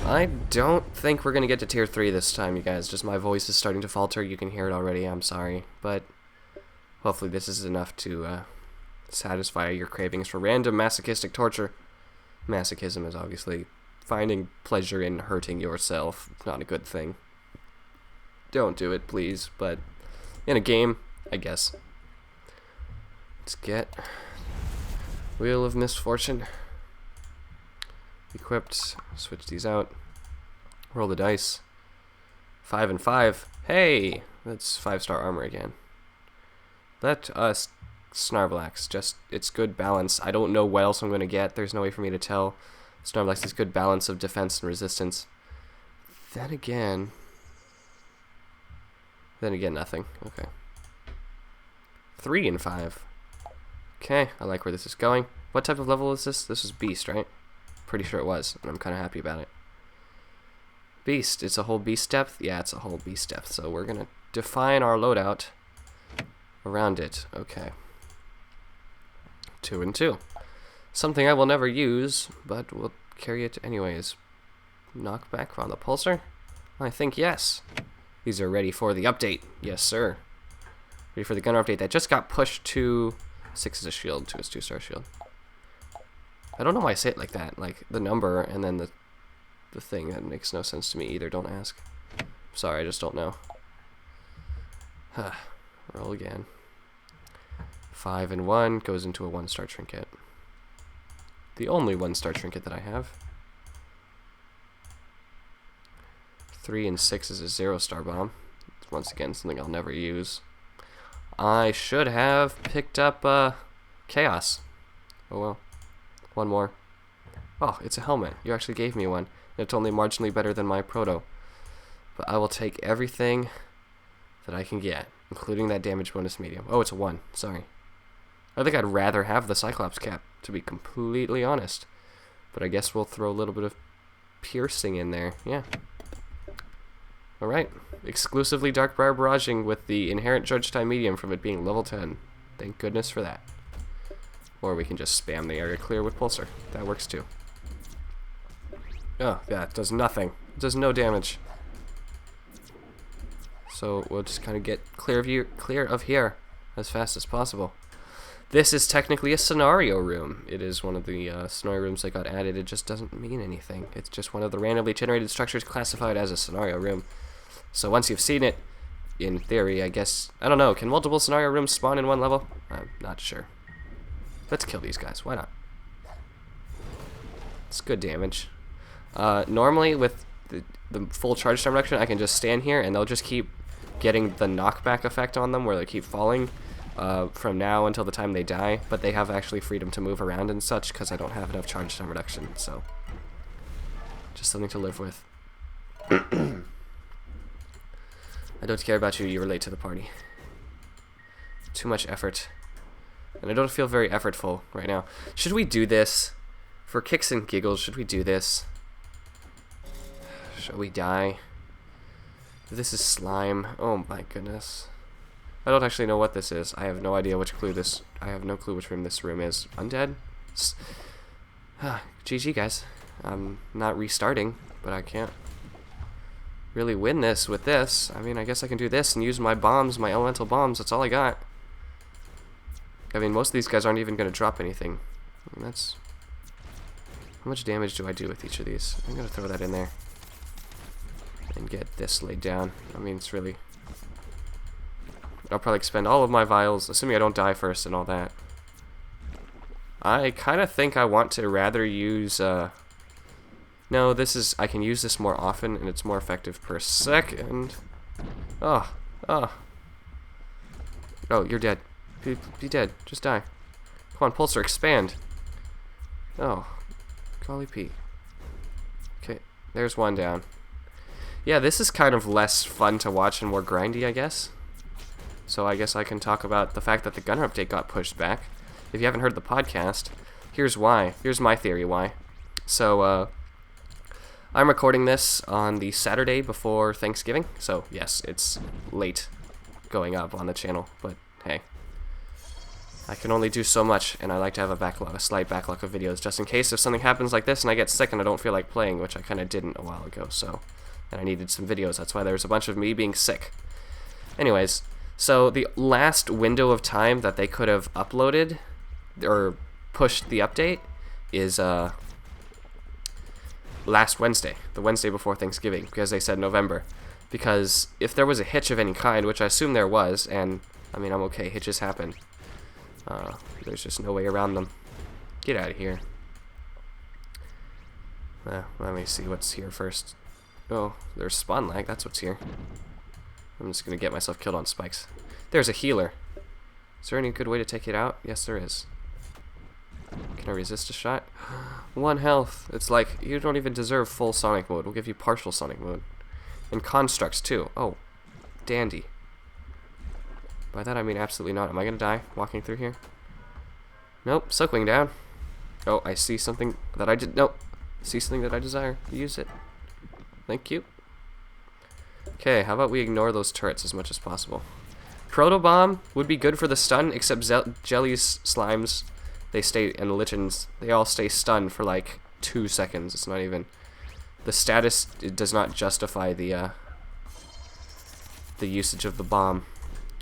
I don't think we're going to get to tier 3 this time, you guys. Just my voice is starting to falter. You can hear it already. I'm sorry. But hopefully this is enough to satisfy your cravings for random masochistic torture. Masochism is obviously finding pleasure in hurting yourself. It's not a good thing. Don't do it, please. But in a game, I guess. Let's get Wheel of Misfortune. Equipped. Switch these out. Roll the dice. 5 and 5. Hey! That's 5-star armor again. Let us Snarvlax. Just, it's good balance. I don't know what else I'm going to get. There's no way for me to tell. Snarvlax is good balance of defense and resistance. Then again, nothing. Okay. 3 and 5. Okay, I like where this is going. What type of level is this? This is Beast, right? Pretty sure it was, and I'm kind of happy about it. Beast. It's a whole Beast depth? Yeah, it's a whole Beast depth. So we're going to define our loadout around it. Okay. 2 and 2. Something I will never use, but we'll carry it anyways. Knockback on the pulsar? I think yes. These are ready for the update. Yes, sir. Ready for the gunner update that just got pushed to 6 as a shield, to its 2-star shield. I don't know why I say it like that. Like, the number and then the thing. That makes no sense to me either. Don't ask. Sorry, I just don't know. Roll again. 5 and 1 goes into a 1-star trinket. The only 1-star trinket that I have. 3 and 6 is a 0-star bomb. Once again, something I'll never use. I should have picked up Chaos. Oh well. One more. Oh, it's a helmet. You actually gave me one. And it's only marginally better than my Proto. But I will take everything that I can get, including that damage bonus medium. Oh, it's a 1. Sorry. I think I'd rather have the Cyclops cap, to be completely honest. But I guess we'll throw a little bit of piercing in there. Yeah. Alright. Exclusively Darkbriar Barraging with the inherent charge time medium from it being level 10. Thank goodness for that. Or we can just spam the area clear with Pulsar. That works too. Oh, yeah, it does nothing. It does no damage. So we'll just kind of get clear of here as fast as possible. This is technically a scenario room. It is one of the scenario rooms that got added. It just doesn't mean anything. It's just one of the randomly generated structures classified as a scenario room. So once you've seen it, in theory, I guess, I don't know, can multiple scenario rooms spawn in one level? I'm not sure. Let's kill these guys. Why not? It's good damage. Normally, with the full charge time reduction, I can just stand here, and they'll just keep getting the knockback effect on them, where they keep falling from now until the time they die. But they have actually freedom to move around and such, because I don't have enough charge time reduction. So, just something to live with. I don't care about you. You relate to the party. Too much effort. And I don't feel very effortful right now. Should we do this? For kicks and giggles, should we do this? Shall we die? This is slime. Oh my goodness. I don't actually know what this is. I have no idea which clue this... I have no clue which room this room is. Undead? GG, guys. I'm not restarting, but I can't really win this with this. I mean, I guess I can do this and use my bombs, my elemental bombs. That's all I got. I mean, most of these guys aren't even going to drop anything. I mean, that's... How much damage do I do with each of these? I'm going to throw that in there. And get this laid down. I mean, it's really... I'll probably expend all of my vials, assuming I don't die first and all that. I kind of think I want to rather use... No, this is... I can use this more often, and it's more effective per second. Oh. Oh, you're dead. Be dead. Just die. Come on, Pulsar, expand. Oh. Golly Pete. Okay, there's one down. Yeah, this is kind of less fun to watch and more grindy, I guess. So I guess I can talk about the fact that the gunner update got pushed back. If you haven't heard the podcast, here's why. Here's my theory why. So, I'm recording this on the Saturday before Thanksgiving. So, yes, it's late going up on the channel, but hey. I can only do so much, and I like to have a slight backlog of videos, just in case if something happens like this and I get sick and I don't feel like playing, which I kind of didn't a while ago, so... And I needed some videos, that's why there was a bunch of me being sick. Anyways, so the last window of time that they could have uploaded, or pushed the update, is, last Wednesday, the Wednesday before Thanksgiving, because they said November. Because if there was a hitch of any kind, which I assume there was, and, I mean, I'm okay, hitches happen. There's just no way around them. Get out of here. Let me see what's here first. Oh, there's spawn lag, that's what's here. I'm just gonna get myself killed on spikes. There's a healer. Is there any good way to take it out? Yes, there is. Can I resist a shot? 1 health. It's like, you don't even deserve full Sonic mode. We'll give you partial Sonic mode. And constructs, too. Oh, dandy. By that I mean absolutely not. Am I gonna die walking through here? Nope, Silkwing down. Oh, I see something that I did. Nope. See something that I desire. Use it. Thank you. Okay, how about we ignore those turrets as much as possible? Proto Bomb would be good for the stun, except Jelly's slimes, they stay, and Lichens, they all stay stunned for like 2 seconds. It's not even... The status, it does not justify the usage of the bomb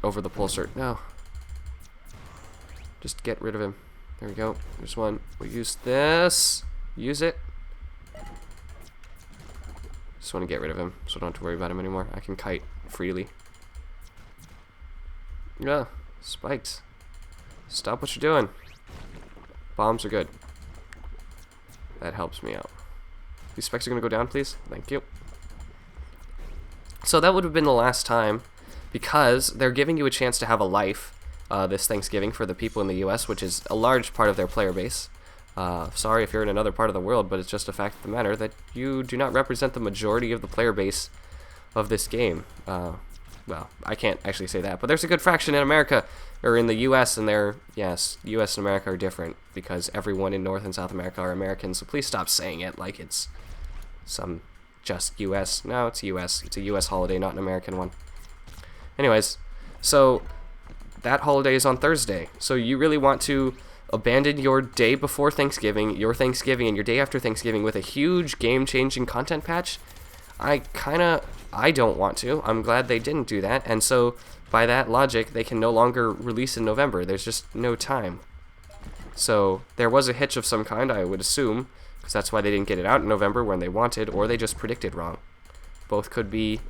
over the pulsar. No. Just get rid of him. There we go. There's one. We'll use this. Use it. Just want to get rid of him, so I don't have to worry about him anymore. I can kite freely. Yeah, spikes. Stop what you're doing. Bombs are good. That helps me out. These spikes are going to go down, please. Thank you. So that would have been the last time, because they're giving you a chance to have a life this Thanksgiving for the people in the US, which is a large part of their player base. Sorry if you're in another part of the world, but it's just a fact of the matter that you do not represent the majority of the player base of this game. Well, I can't actually say that, but there's a good fraction in America, or in the US, and yes, US and America are different, because everyone in North and South America are Americans, so please stop saying it like it's some just US. No, it's US. It's a US holiday, not an American one. Anyways, so that holiday is on Thursday, so you really want to abandon your day before Thanksgiving, your Thanksgiving, and your day after Thanksgiving with a huge game-changing content patch? I don't want to. I'm glad they didn't do that, and so by that logic, they can no longer release in November. There's just no time. So there was a hitch of some kind, I would assume, because that's why they didn't get it out in November when they wanted, or they just predicted wrong. Both could be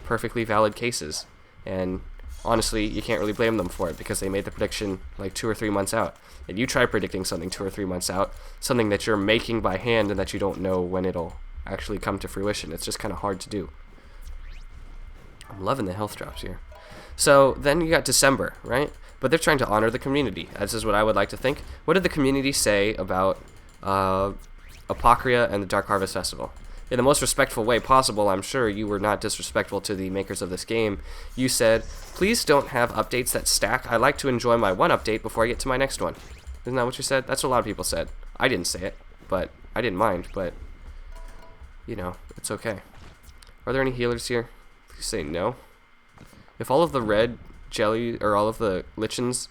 perfectly valid cases, and honestly, you can't really blame them for it, because they made the prediction like 2 or 3 months out. And you try predicting something 2 or 3 months out, something that you're making by hand and that you don't know when it'll actually come to fruition. It's just kind of hard to do. I'm loving the health drops here. So then you got December, right? But they're trying to honor the community. This is what I would like to think. What did the community say about Apocria and the Dark Harvest Festival? In the most respectful way possible, I'm sure you were not disrespectful to the makers of this game. You said, please don't have updates that stack. I like to enjoy my one update before I get to my next one. Isn't that what you said? That's what a lot of people said. I didn't say it, but I didn't mind, but, you know, it's okay. Are there any healers here? Please say no. If all of the red jelly, or all of the lichens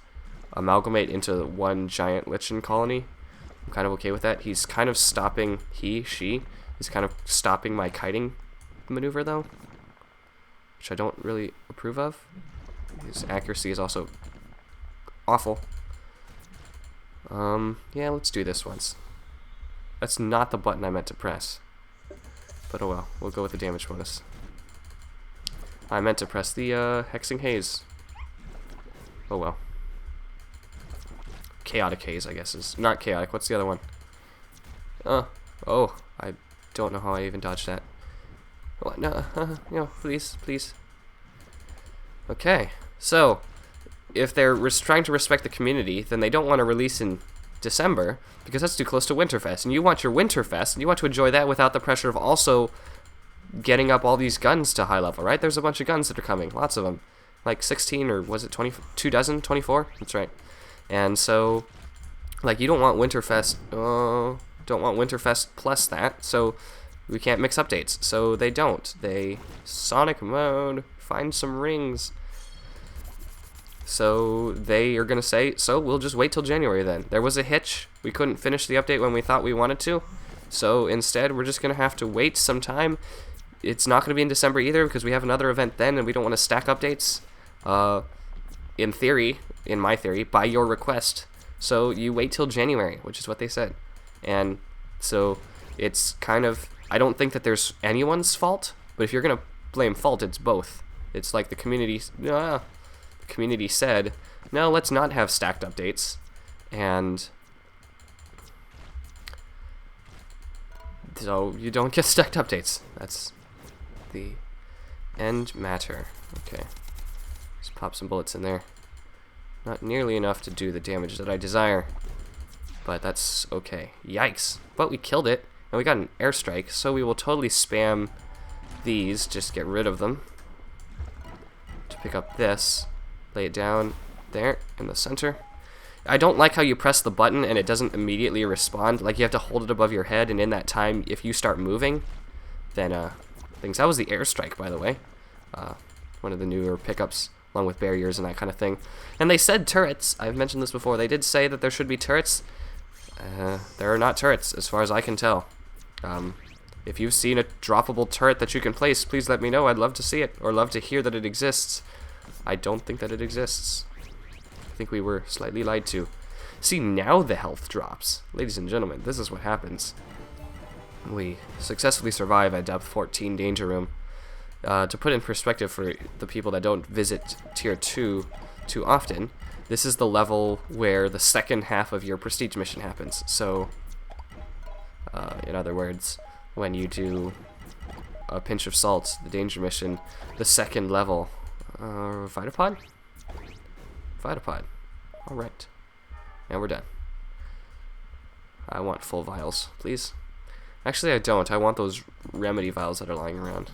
amalgamate into one giant lichen colony, I'm kind of okay with that. He's kind of stopping, she is kind of stopping my kiting maneuver, though, which I don't really approve of. His accuracy is also awful. Yeah, let's do this once. That's not the button I meant to press. But oh well, we'll go with the damage bonus. I meant to press the Hexing Haze. Oh well. Chaotic Haze, I guess, is not chaotic. What's the other one? Oh, I don't know how I even dodged that. What? No, no, please, please. Okay, so if they're trying to respect the community, then they don't want to release in December, because that's too close to Winterfest, and you want your Winterfest, and you want to enjoy that without the pressure of also getting up all these guns to high level, right? There's a bunch of guns that are coming, lots of them, like 16, or was it 20, 24? That's right. And so, like, you don't want Winterfest, don't want Winterfest plus that, so we can't mix updates. So they don't. They Sonic mode, find some rings. So they are going to say, so we'll just wait till January then. There was a hitch. We couldn't finish the update when we thought we wanted to. So instead, we're just going to have to wait some time. It's not going to be in December either because we have another event then and we don't want to stack updates. In theory, in my theory, by your request. So you wait till January, which is what they said. And so it's kind of, I don't think that there's anyone's fault, but if you're going to blame fault, it's both. It's like the community said, no, let's not have stacked updates. And so you don't get stacked updates. That's the end matter. Okay. Just pop some bullets in there. Not nearly enough to do the damage that I desire. But that's okay. Yikes. But we killed it. And we got an airstrike. So we will totally spam these. Just get rid of them. To pick up this. Lay it down there in the center. I don't like how you press the button and it doesn't immediately respond. Like you have to hold it above your head. And in that time, if you start moving, then things. That was the airstrike, by the way. One of the newer pickups, along with barriers and that kind of thing. And they said turrets. I've mentioned this before. They did say that there should be turrets. There are not turrets, as far as I can tell. If you've seen a droppable turret that you can place, please let me know. I'd love to see it, or love to hear that it exists. I don't think that it exists. I think we were slightly lied to. See, now the health drops. Ladies and gentlemen, this is what happens. We successfully survive at depth 14 danger room. To put in perspective for the people that don't visit tier 2 too often, this is the level where the second half of your prestige mission happens. So, in other words, when you do a pinch of salt, the danger mission, the second level, Vitapod? Vitapod. Alright. And we're done. I want full vials, please. Actually, I don't. I want those remedy vials that are lying around.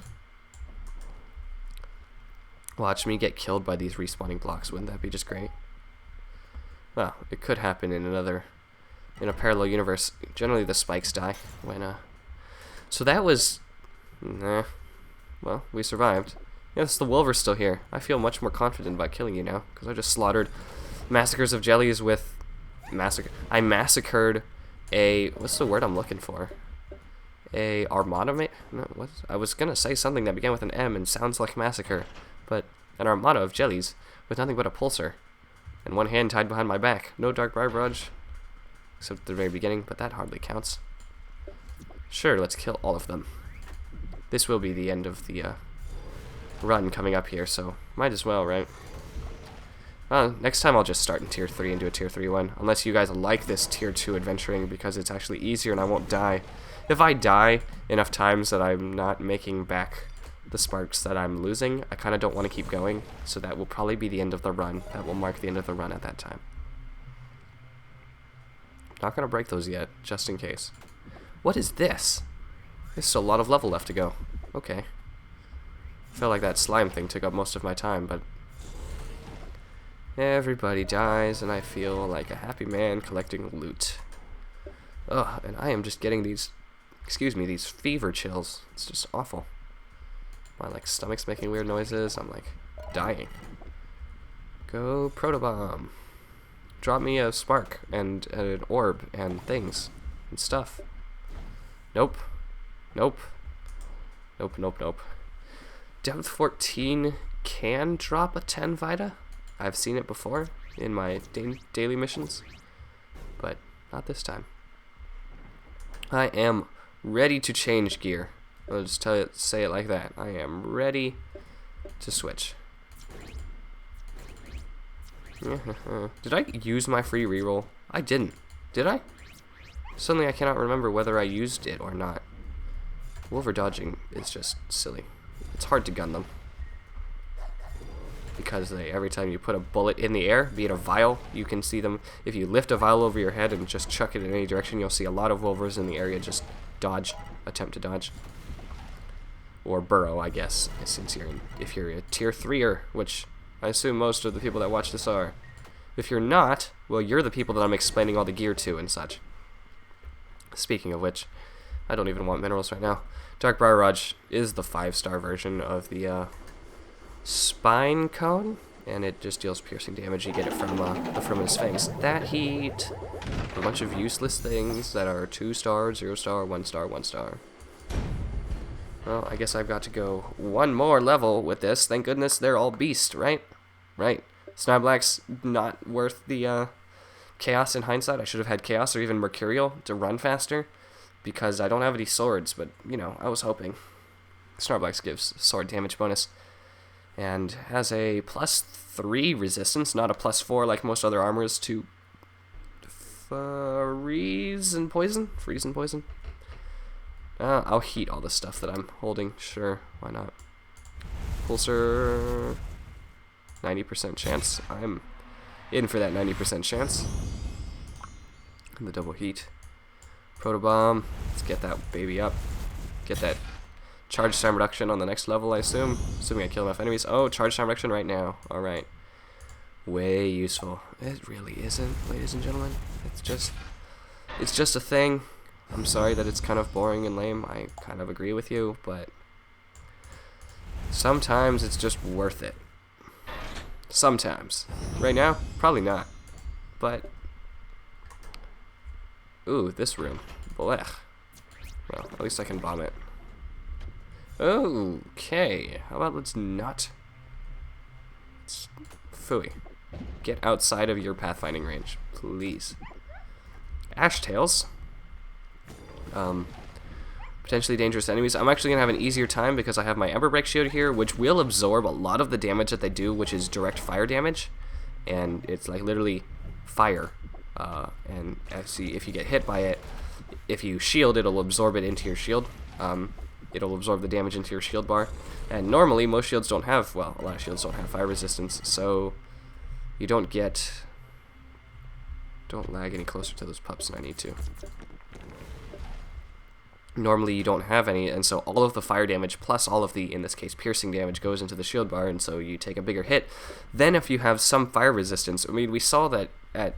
Watch me get killed by these respawning blocks. Wouldn't that be just great? Well, it could happen in a parallel universe. Generally, the spikes die when, So that was, well, we survived. Yes, the Wolver's still here. I feel much more confident about killing you now because I just slaughtered massacres of jellies with I massacred a, what's the word I'm looking for? A armada mate? No, what? I was gonna say something that began with an M and sounds like massacre, but an armada of jellies with nothing but a pulsar and one hand tied behind my back. No dark barrage, except at the very beginning, but that hardly counts. Sure, let's kill all of them. This will be the end of the run coming up here, so might as well, right? Next time I'll just start in tier 3 and do a tier 3 one, unless you guys like this tier 2 adventuring because it's actually easier and I won't die. If I die enough times that I'm not making back the sparks that I'm losing, I kind of don't want to keep going, so that will probably be the end of the run. That will mark the end of the run at that time. Not going to break those yet, just in case. What is this? There's still a lot of level left to go. Okay. Felt like that slime thing took up most of my time, but everybody dies, and I feel like a happy man collecting loot. Ugh, and I am just getting these, these fever chills. It's just awful. My, like, stomach's making weird noises. I'm, like, dying. Go protobomb. Drop me a spark and an orb and things and stuff. Nope. Nope. Nope, nope, nope. Depth 14 can drop a 10 Vita. I've seen it before in my daily missions, but not this time. I am ready to change gear. I'll just say it like that. I am ready to switch. Did I use my free reroll? I didn't. Did I? Suddenly I cannot remember whether I used it or not. Wolver dodging is just silly. It's hard to gun them. Because every time you put a bullet in the air, be it a vial, you can see them. If you lift a vial over your head and just chuck it in any direction, you'll see a lot of Wolvers in the area just dodge, attempt to dodge. Or burrow, I guess, since if you're a tier 3er, which I assume most of the people that watch this are. If you're not, well, you're the people that I'm explaining all the gear to and such. Speaking of which, I don't even want minerals right now. Dark Barrage is the 5-star version of the Spine Cone, and it just deals piercing damage. You get it from his fangs. That heat. A bunch of useless things that are 2 star, 0 star, 1 star, 1 star. Well, I guess I've got to go one more level with this. Thank goodness they're all beast, right? Right. Snarlack's not worth the chaos in hindsight. I should have had chaos or even mercurial to run faster because I don't have any swords, but, you know, I was hoping. Snarlax gives sword damage bonus and has a +3 resistance, not a +4 like most other armors to freeze and poison. I'll heat all the stuff that I'm holding. Sure, why not? Pulsar, 90% chance. I'm in for that 90% chance. And the double heat. Protobomb. Let's get that baby up. Get that charge time reduction on the next level, I assume. Assuming I kill enough enemies. Oh, charge time reduction right now. Alright. Way useful. It really isn't, ladies and gentlemen. It's just a thing. I'm sorry that it's kind of boring and lame. I kind of agree with you, but sometimes it's just worth it. Sometimes. Right now, probably not. But ooh, this room. Blech. Well, at least I can bomb it. Okay. How about let's not? Phooey. Get outside of your pathfinding range, please. Ash tails. Potentially dangerous enemies. I'm actually gonna have an easier time because I have my Ember Break shield here, which will absorb a lot of the damage that they do, which is direct fire damage, and it's like literally fire. And actually, if you get hit by it, if you shield, it'll absorb it into your shield. It'll absorb the damage into your shield bar. And normally, most shields don't have, well, a lot of shields don't have fire resistance, so you don't lag any closer to those pups than I need to. Normally you don't have any, and so all of the fire damage plus all of the, in this case, piercing damage goes into the shield bar, and so you take a bigger hit than if you have some fire resistance. I mean, we saw that at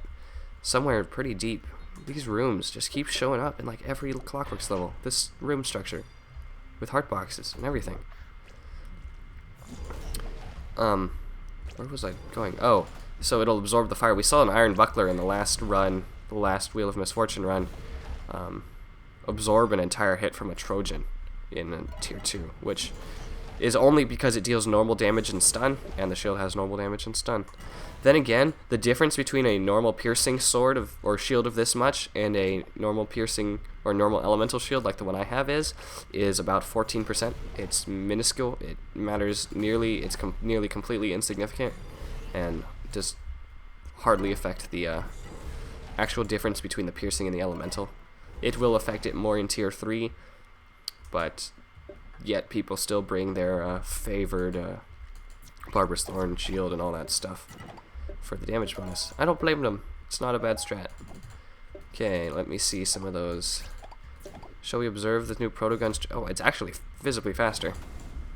somewhere pretty deep. These rooms just keep showing up in like every Clockworks level. This room structure with heart boxes and everything. Where was I going? Oh, so it'll absorb the fire. We saw an Iron Buckler in the last run, the last Wheel of Misfortune run. Absorb an entire hit from a Trojan in tier 2, which is only because it deals normal damage and stun, and the shield has normal damage and stun. Then again, the difference between a normal piercing sword or shield of this much and a normal piercing or normal elemental shield like the one I have is about 14%. It's minuscule. It matters nearly. It's nearly completely insignificant, and just hardly affect the actual difference between the piercing and the elemental. It will affect it more in tier 3, but yet people still bring their favored Barbarous Thorn shield and all that stuff for the damage bonus. I don't blame them. It's not a bad strat. Okay, let me see some of those. Shall we observe the new protogun? Oh, it's actually visibly faster.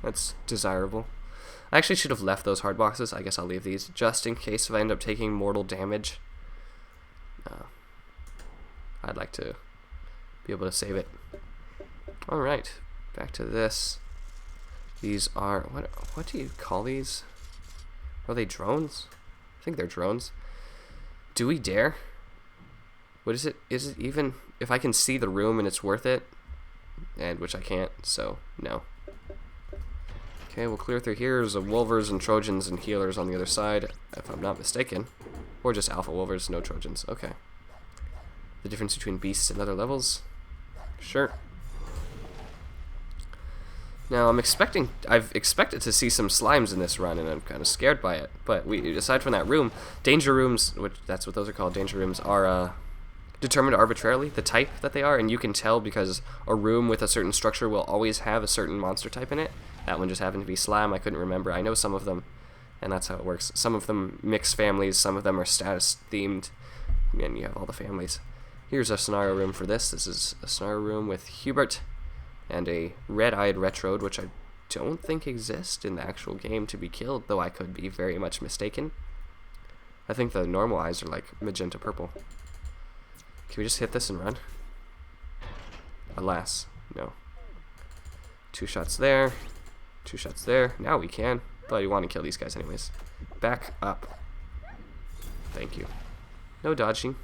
That's desirable. I actually should have left those hard boxes. I guess I'll leave these just in case if I end up taking mortal damage. I'd like to be able to save it. Alright, back to this. These are, what do you call these? Are they drones? I think they're drones. Do we dare? What is it? Is it even, if I can see the room and it's worth it? And which I can't, so no. Okay, we'll clear through here. There's Wolvers and Trojans and healers on the other side, if I'm not mistaken. Or just Alpha Wolvers, no Trojans. Okay. The difference between beasts and other levels? Sure. Now I've expected to see some slimes in this run, and I'm kind of scared by it. But aside from that room, danger rooms, which that's what those are called, danger rooms, are determined arbitrarily, the type that they are, and you can tell because a room with a certain structure will always have a certain monster type in it. That one just happened to be slime. I couldn't remember. I know some of them, and that's how it works. Some of them mix families, some of them are status themed, and you have all the families. Here's a scenario room for this. This is a scenario room with Hubert and a red-eyed Retrode, which I don't think exists in the actual game to be killed, though I could be very much mistaken. I think the normal eyes are like magenta purple. Can we just hit this and run? Alas, no. 2 shots there. 2 shots there. Now we can. But you want to kill these guys anyways. back up. Thank you. No dodging.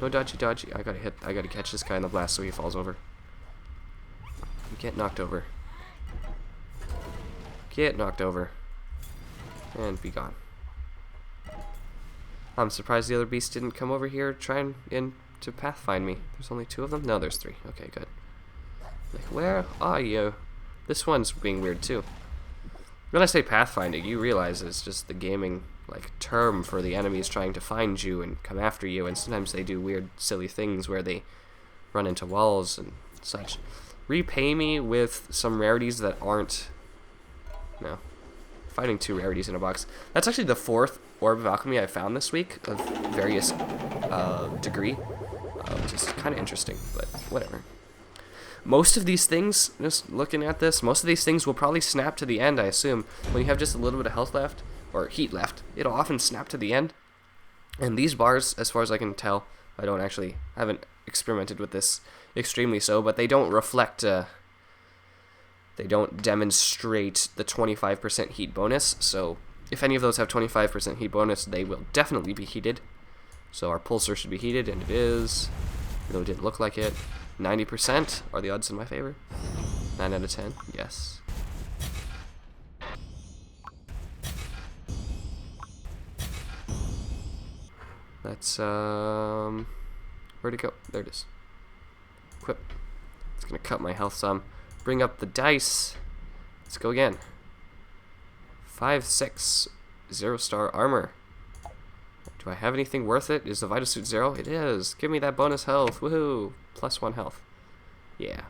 No dodgy. I gotta catch this guy in the blast so he falls over. Get knocked over. Get knocked over. And be gone. I'm surprised the other beast didn't come over here trying to pathfind me. There's only 2 of them? No, there's 3. Okay, good. Like, where are you? This one's being weird too. When I say pathfinding, you realize it's just the gaming term for the enemies trying to find you and come after you, and sometimes they do weird, silly things where they run into walls and such. Repay me with some rarities that aren't... No. Finding 2 rarities in a box. That's actually the 4th Orb of Alchemy I found this week of various degree, which is kind of interesting, but whatever. Most of these things, just looking at this, most of these things will probably snap to the end, I assume. When you have just a little bit of health left, or heat left, it'll often snap to the end. And these bars, as far as I can tell, haven't experimented with this extremely so, but they don't reflect, they don't demonstrate the 25% heat bonus, so if any of those have 25% heat bonus, they will definitely be heated. So our pulsar should be heated, and it is, though it didn't look like it. 90% are the odds in my favor. 9 out of 10, yes. Let's, where'd it go? There it is. Equip. It's gonna cut my health some. Bring up the dice. Let's go again. 5, 6, 0-star armor. Do I have anything worth it? Is the Vital Suit 0? It is. Give me that bonus health. Woohoo. Plus 1 health. Yeah.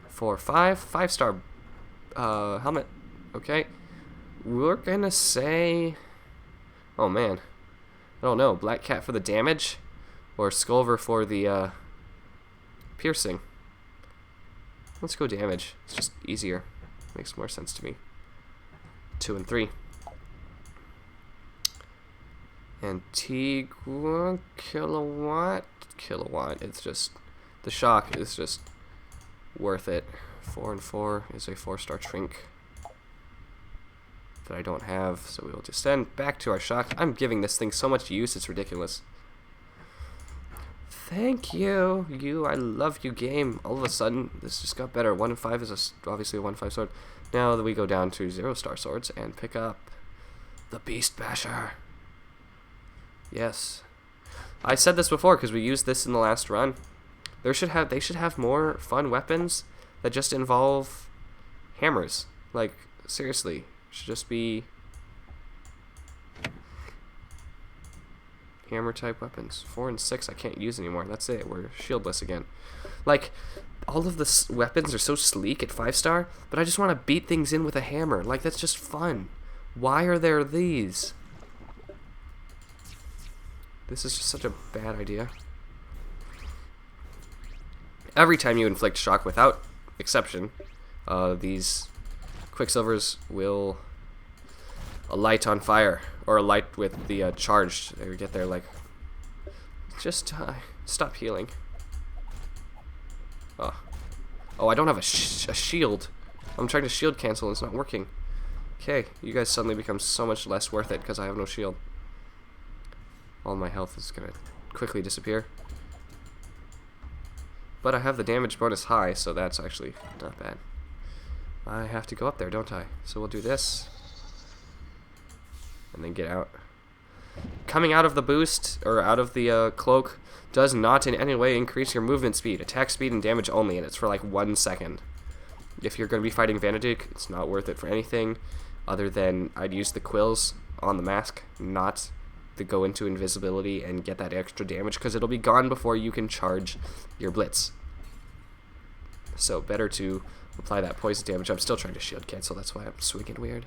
4, 5. 5-star helmet. Okay. We're gonna say... Oh, man. I don't know. Black Cat for the damage? Or Skulver for the piercing? Let's go damage. It's just easier. Makes more sense to me. 2 and 3. Antigua kilowatt. It's just, the shock is just worth it. 4 and 4 is a 4-star Trink that I don't have, so we will descend back to our shock. I'm giving this thing so much use, it's ridiculous. Thank you. I love you, game. All of a sudden, this just got better. 1 and 5 is obviously a 1-5 sword. Now that we go down to 0-star swords and pick up the Beast Basher. Yes. I said this before because we used this in the last run. They should have more fun weapons that just involve hammers. Like, seriously. It should just be hammer type weapons. 4 and 6 I can't use anymore. That's it. We're shieldless again. Like, all of the weapons are so sleek at 5-star, but I just want to beat things in with a hammer. Like, that's just fun. Why are there these? This is just such a bad idea. Every time you inflict shock, without exception, these Quicksilvers will alight on fire, or alight with the charged. They get there like, just stop healing. Oh, I don't have a shield. I'm trying to shield cancel and it's not working. Okay, you guys suddenly become so much less worth it because I have no shield. All my health is gonna quickly disappear. But I have the damage bonus high, so that's actually not bad. I have to go up there, don't I? So we'll do this. And then get out. Coming out of the boost, or out of the cloak, does not in any way increase your movement speed. Attack speed and damage only, and it's for like 1 second. If you're going to be fighting Vanadik, it's not worth it for anything other than I'd use the quills on the mask, not to go into invisibility and get that extra damage, because it'll be gone before you can charge your blitz. So better to apply that poison damage. I'm still trying to shield cancel, that's why I'm swinging weird.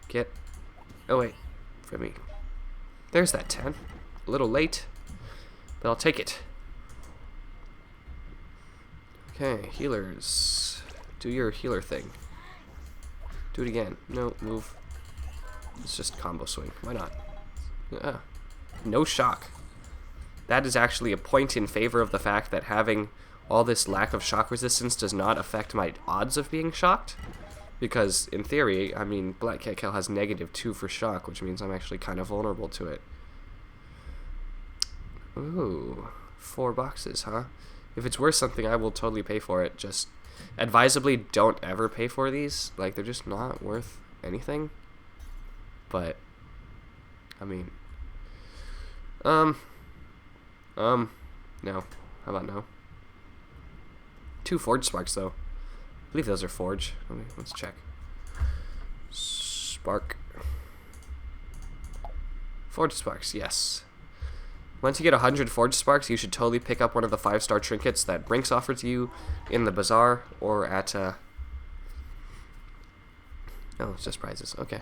Get away from me. There's that 10. A little late, but I'll take it. Okay, healers. Do your healer thing. Do it again. No, move. It's just combo swing. Why not? No shock. That is actually a point in favor of the fact that having all this lack of shock resistance does not affect my odds of being shocked. Because, in theory, I mean, Black Cat Cow has -2 for shock, which means I'm actually kind of vulnerable to it. Ooh, 4 boxes, huh? If it's worth something, I will totally pay for it. Just advisably, don't ever pay for these. Like, they're just not worth anything. But, I mean, no. How about no? 2 Forge Sparks, though. I believe those are Forge. Let's check. Spark. Forge Sparks, yes. Once you get 100 Forge Sparks, you should totally pick up one of the 5-star trinkets that Brinks offered to you in the bazaar or at, oh, it's just prizes, okay.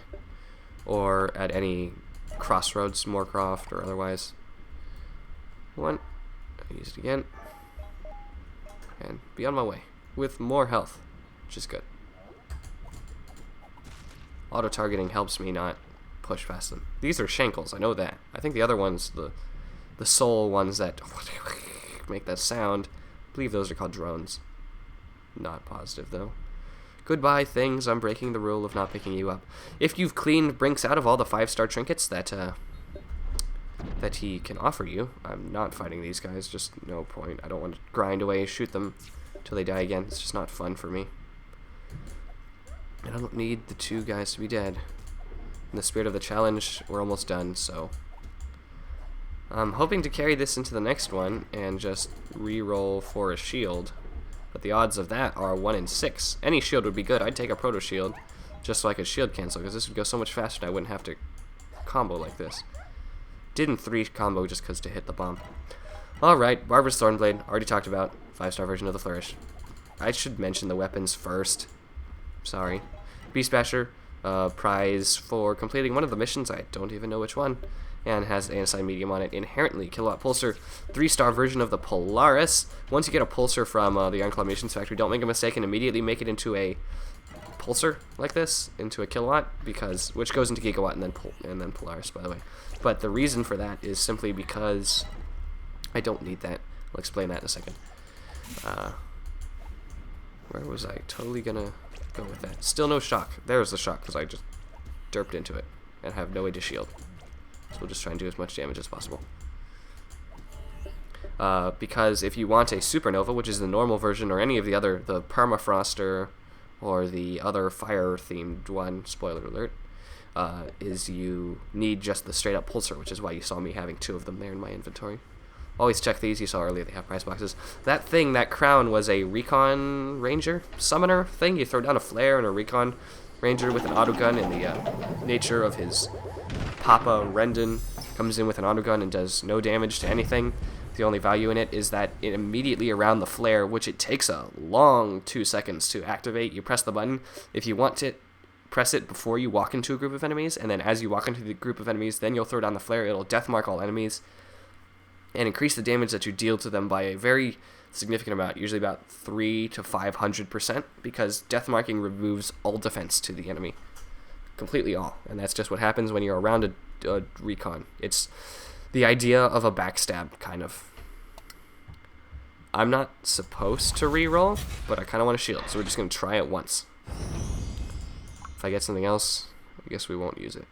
Or at any Crossroads, Moorcroft, or otherwise. One. I use it again. And be on my way with more health, which is good. Auto-targeting helps me not push past them. These are Shankles, I know that. I think the other ones, the soul ones that make that sound, I believe those are called drones. Not positive, though. Goodbye, things. I'm breaking the rule of not picking you up. If you've cleaned Brinks out of all the 5-star trinkets that he can offer you, I'm not fighting these guys. Just no point. I don't want to grind away, shoot them till they die again. It's just not fun for me. And I don't need the 2 guys to be dead. In the spirit of the challenge, we're almost done, so I'm hoping to carry this into the next one and just re-roll for a shield. But the odds of that are 1 in 6. Any shield would be good. I'd take a proto shield just so I could shield cancel, because this would go so much faster and I wouldn't have to combo like this. Did in 3 combo just because to hit the bomb. Alright, Barber's Thornblade, already talked about. 5-star version of the Flourish. I should mention the weapons first. Sorry. Beast Basher, prize for completing one of the missions, I don't even know which one, and has ASI medium on it. Inherently, Kilowatt Pulsar, 3-star version of the Polaris. Once you get a Pulsar from the Unclamations Factory, don't make a mistake and immediately make it into a Pulsar like this, into a Kilowatt, because which goes into Gigawatt and then Polaris, by the way. But the reason for that is simply because I don't need that. I'll explain that in a second. Where was I totally gonna go with that? Still no shock. There's the shock, because I just derped into it and have no way to shield. So we'll just try and do as much damage as possible. Because if you want a Supernova, which is the normal version, or any of the other, the Permafroster, or the other fire-themed one, spoiler alert, is you need just the straight-up Pulsar, which is why you saw me having 2 of them there in my inventory. Always check these. You saw earlier they have prize boxes. That thing, that crown, was a Recon Ranger summoner thing. You throw down a flare and a Recon Ranger with an autogun, in the nature of his Papa Rendon comes in with an autogun and does no damage to anything. The only value in it is that it immediately around the flare, which it takes a long 2 seconds to activate, you press the button. If you want it, press it before you walk into a group of enemies, and then as you walk into the group of enemies, then you'll throw down the flare. It'll deathmark all enemies and increase the damage that you deal to them by a very significant amount, usually about 300 to 500%, because deathmarking removes all defense to the enemy. Completely all. And that's just what happens when you're around a recon. It's the idea of a backstab, kind of. I'm not supposed to reroll, but I kind of want to shield, so we're just going to try it once. If I get something else, I guess we won't use it.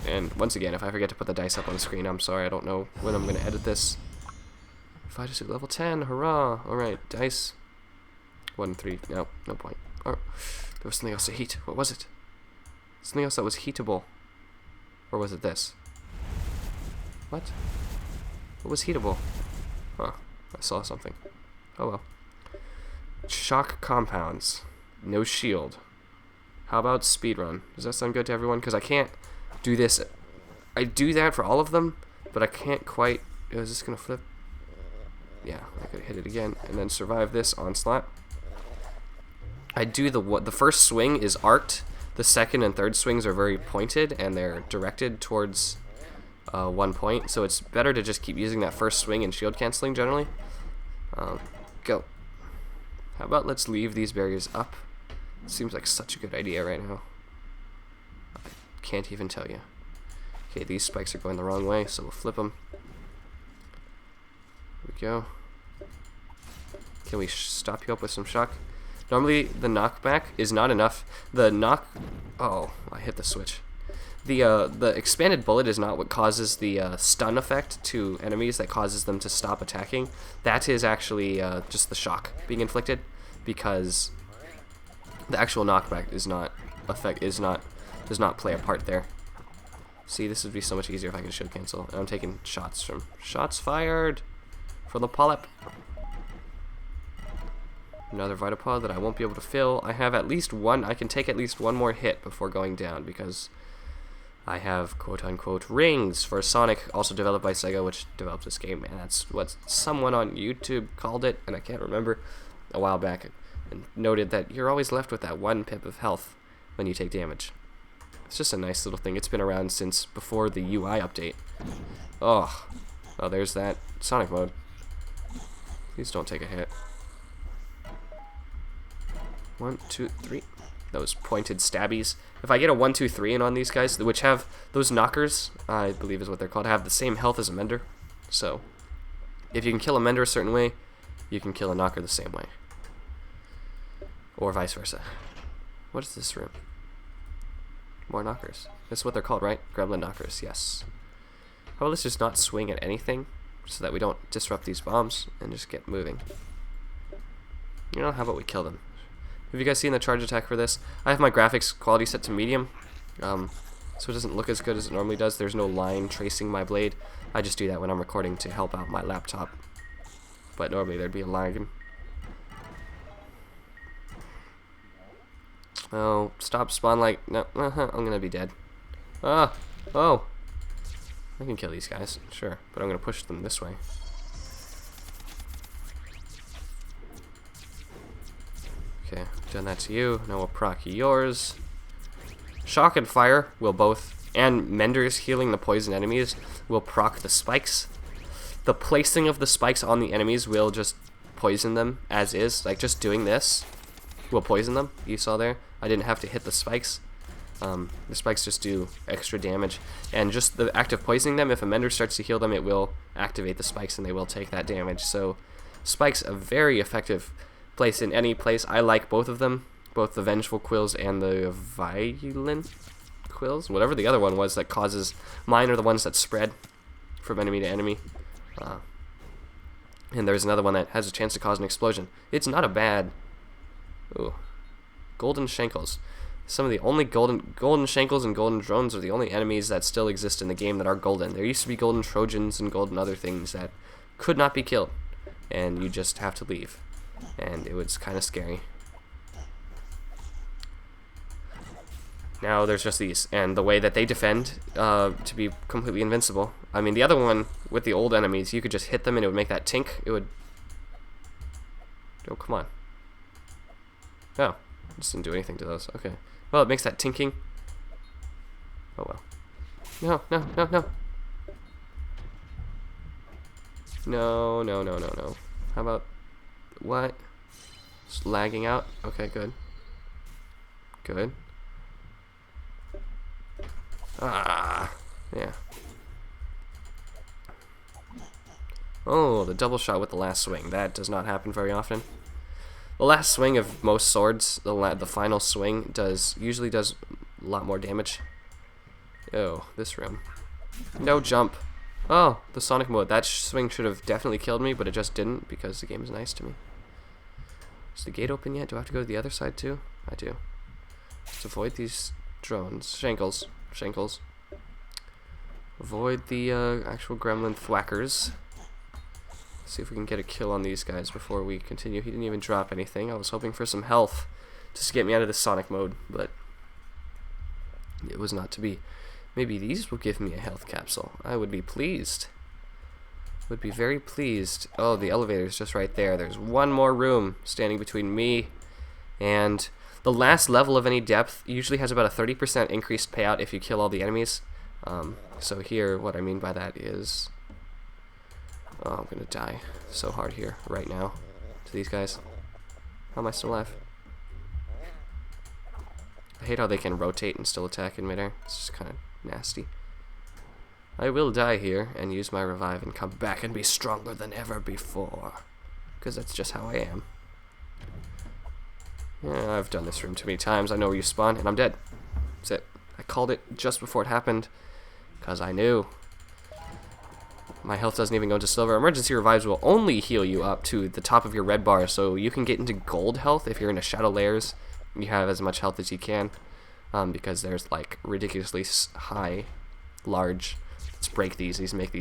And once again, if I forget to put the dice up on the screen, I'm sorry, I don't know when I'm going to edit this. Fight us at level 10, hurrah! Alright, dice. 1, 3, no point. Oh, there was something else to heat. What was it? Something else that was heatable. Or was it this? What? What was heatable? Huh, I saw something. Oh well. Shock compounds. No shield. How about speedrun? Does that sound good to everyone? Because I can't do this. I do that for all of them, but I can't quite. Is this going to flip? Yeah, I could hit it again and then survive this onslaught. I do the first swing is arced. The second and third swings are very pointed and they're directed towards 1 point. So it's better to just keep using that first swing and shield canceling generally. Go. How about let's leave these barriers up? Seems like such a good idea right now. I can't even tell you. Okay, these spikes are going the wrong way, so we'll flip them. Here we go. Can we stop you up with some shock? Normally, the knockback is not enough. The knock... Oh, I hit the switch. The expanded bullet is not what causes the stun effect to enemies that causes them to stop attacking. That is actually just the shock being inflicted, because the actual knockback does not play a part there. See, this would be so much easier if I could shield cancel. And I'm taking shots from shots fired from the polyp. Another Vitapod that I won't be able to fill. I have at least one. I can take at least one more hit before going down, because I have quote-unquote rings for Sonic, also developed by Sega, which developed this game, and that's what someone on YouTube called it, and I can't remember, a while back, and noted that you're always left with that one pip of health when you take damage. It's just a nice little thing. It's been around since before the UI update. Oh, there's that Sonic mode. Please don't take a hit. 1, 2, 3. Those pointed stabbies. If I get a 1, 2, 3 in on these guys, which have those knockers, I believe is what they're called, have the same health as a mender. So, if you can kill a mender a certain way, you can kill a knocker the same way. Or vice versa. What is this room? More knockers. That's what they're called, right? Gremlin knockers, yes. How about let's just not swing at anything, so that we don't disrupt these bombs, and just get moving. You know, how about we kill them? Have you guys seen the charge attack for this? I have my graphics quality set to medium, so it doesn't look as good as it normally does. There's no line tracing my blade. I just do that when I'm recording to help out my laptop. But normally there'd be a line. Oh, stop spawn like... No, I'm gonna be dead. Oh! I can kill these guys, sure, but I'm gonna push them this way. Okay, done that to you. Now we'll proc yours. Shock and fire will both, and Menders healing the poison enemies will proc the spikes. The placing of the spikes on the enemies will just poison them as is. Like just doing this will poison them. You saw there. I didn't have to hit the spikes. The spikes just do extra damage. And just the act of poisoning them, if a Mender starts to heal them, it will activate the spikes and they will take that damage. So spikes a very effective place in any place. I like both of them, both the Vengeful Quills and the Violent Quills, whatever the other one was that causes. Mine are the ones that spread from enemy to enemy, and there's another one that has a chance to cause an explosion. It's not a bad. Ooh, golden shankles. Some of the only golden shankles and golden drones are the only enemies that still exist in the game that are golden. There used to be golden Trojans and golden other things that could not be killed, and you just have to leave. And it was kind of scary. Now there's just these, and the way that they defend to be completely invincible. I mean, the other one with the old enemies, you could just hit them and it would make that tink. It would. Oh, come on. Oh, just didn't do anything to those. Okay. Well, it makes that tinking. Oh well. No. No. How about. What? Just lagging out? Okay, good. Good. Ah, yeah. Oh, the double shot with the last swing. That does not happen very often. The last swing of most swords, the final swing, usually does a lot more damage. Oh, this room. No jump. Oh, the Sonic mode. That swing should have definitely killed me, but it just didn't because the game is nice to me. Is the gate open yet? Do I have to go to the other side too? I do. Let's avoid these drones. Shankles. Avoid the actual gremlin thwackers. See if we can get a kill on these guys before we continue. He didn't even drop anything. I was hoping for some health just to get me out of this Sonic mode, but it was not to be. Maybe these will give me a health capsule. I would be pleased. Would be very pleased. Oh, the elevator's just right there. There's one more room standing between me and the last level of any depth. Usually has about a 30% increased payout if you kill all the enemies. So here, what I mean by that is... Oh, I'm gonna die so hard here, right now, to these guys. How am I still alive? I hate how they can rotate and still attack in midair. It's just kind of nasty. I will die here and use my revive and come back and be stronger than ever before. Because that's just how I am. Yeah, I've done this room too many times. I know where you spawn, and I'm dead. That's it. I called it just before it happened, because I knew. My health doesn't even go to silver. Emergency revives will only heal you up to the top of your red bar, so you can get into gold health if you're in a shadow layers. You have as much health as you can, because there's like ridiculously high, large. Let's break these. These make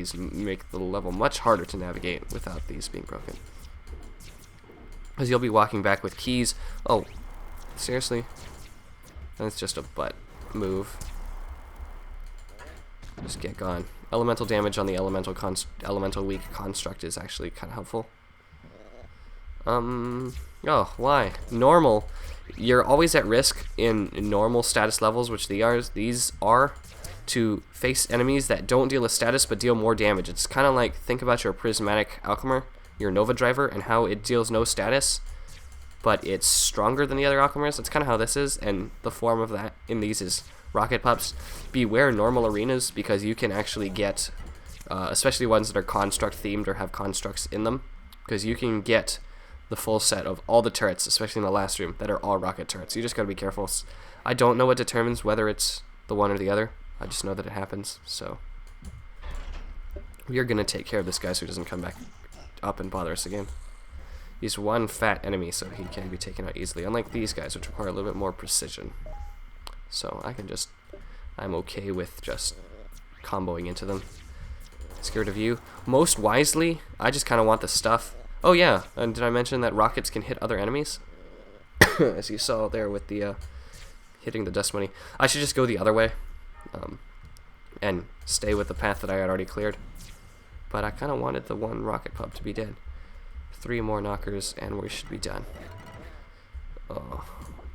the level much harder to navigate without these being broken. Because you'll be walking back with keys. Oh, seriously? That's just a butt move. Just get gone. Elemental damage on the elemental weak construct is actually kind of helpful. Oh, why? Normal. You're always at risk in normal status levels, which these are, to face enemies that don't deal a status but deal more damage. It's kind of like, think about your prismatic alchemer, your Nova driver, and how it deals no status, but it's stronger than the other alchemers. That's kind of how this is, and the form of that in these is rocket pups. Beware normal arenas, because you can actually get, especially ones that are construct themed or have constructs in them, because you can get the full set of all the turrets, especially in the last room, that are all rocket turrets. You just gotta be careful. I don't know what determines whether it's the one or the other. I just know that it happens, so we are gonna take care of this guy so he doesn't come back up and bother us again. He's one fat enemy, so he can be taken out easily, unlike these guys, which require a little bit more precision. So I'm okay with just comboing into them. Scared of you. Most wisely, I just kind of want the stuff. Oh yeah, and did I mention that rockets can hit other enemies? As you saw there with the hitting the dust money. I should just go the other way and stay with the path that I had already cleared. But I kind of wanted the one rocket pub to be dead. 3 more knockers and we should be done. Oh,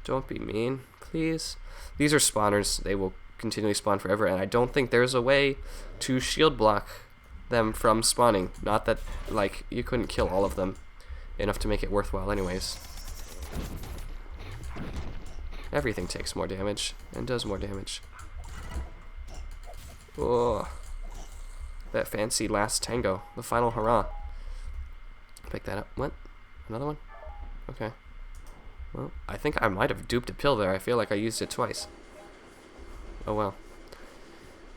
don't be mean, please. These are spawners. They will continually spawn forever, and I don't think there's a way to shield block them from spawning. Not that, like, you couldn't kill all of them enough to make it worthwhile anyways. Everything takes more damage and does more damage. Oh, that fancy last tango, the final hurrah. Pick that up. What? Another one? Okay. Well, I think I might have duped a pill there. I feel like I used it twice. Oh well.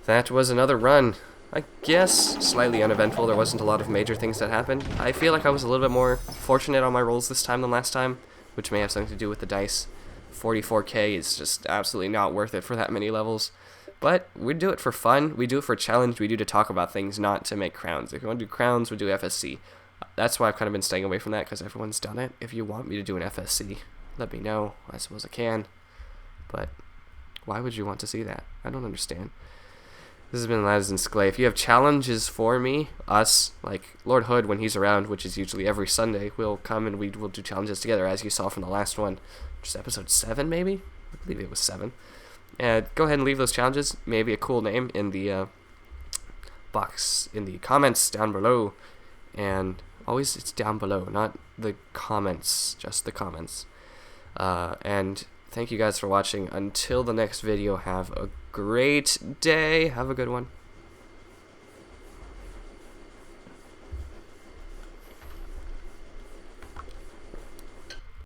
That was another run. I guess slightly uneventful. There wasn't a lot of major things that happened. I feel like I was a little bit more fortunate on my rolls this time than last time, which may have something to do with the dice. 44k is just absolutely not worth it for that many levels. But we do it for fun. We do it for a challenge. We do to talk about things, not to make crowns. If you want to do crowns, we do FSC. That's why I've kind of been staying away from that, because everyone's done it. If you want me to do an FSC, let me know. I suppose I can. But why would you want to see that? I don't understand. This has been Lads and Sklay. If you have challenges for me, us, like Lord Hood when he's around, which is usually every Sunday, we'll come and we will do challenges together, as you saw from the last one. Just episode 7, maybe? I believe it was 7. Go ahead and leave those challenges. Maybe a cool name in the box, in the comments down below. And always it's down below, not the comments, just the comments. And thank you guys for watching. Until the next video, have a great day. Have a good one.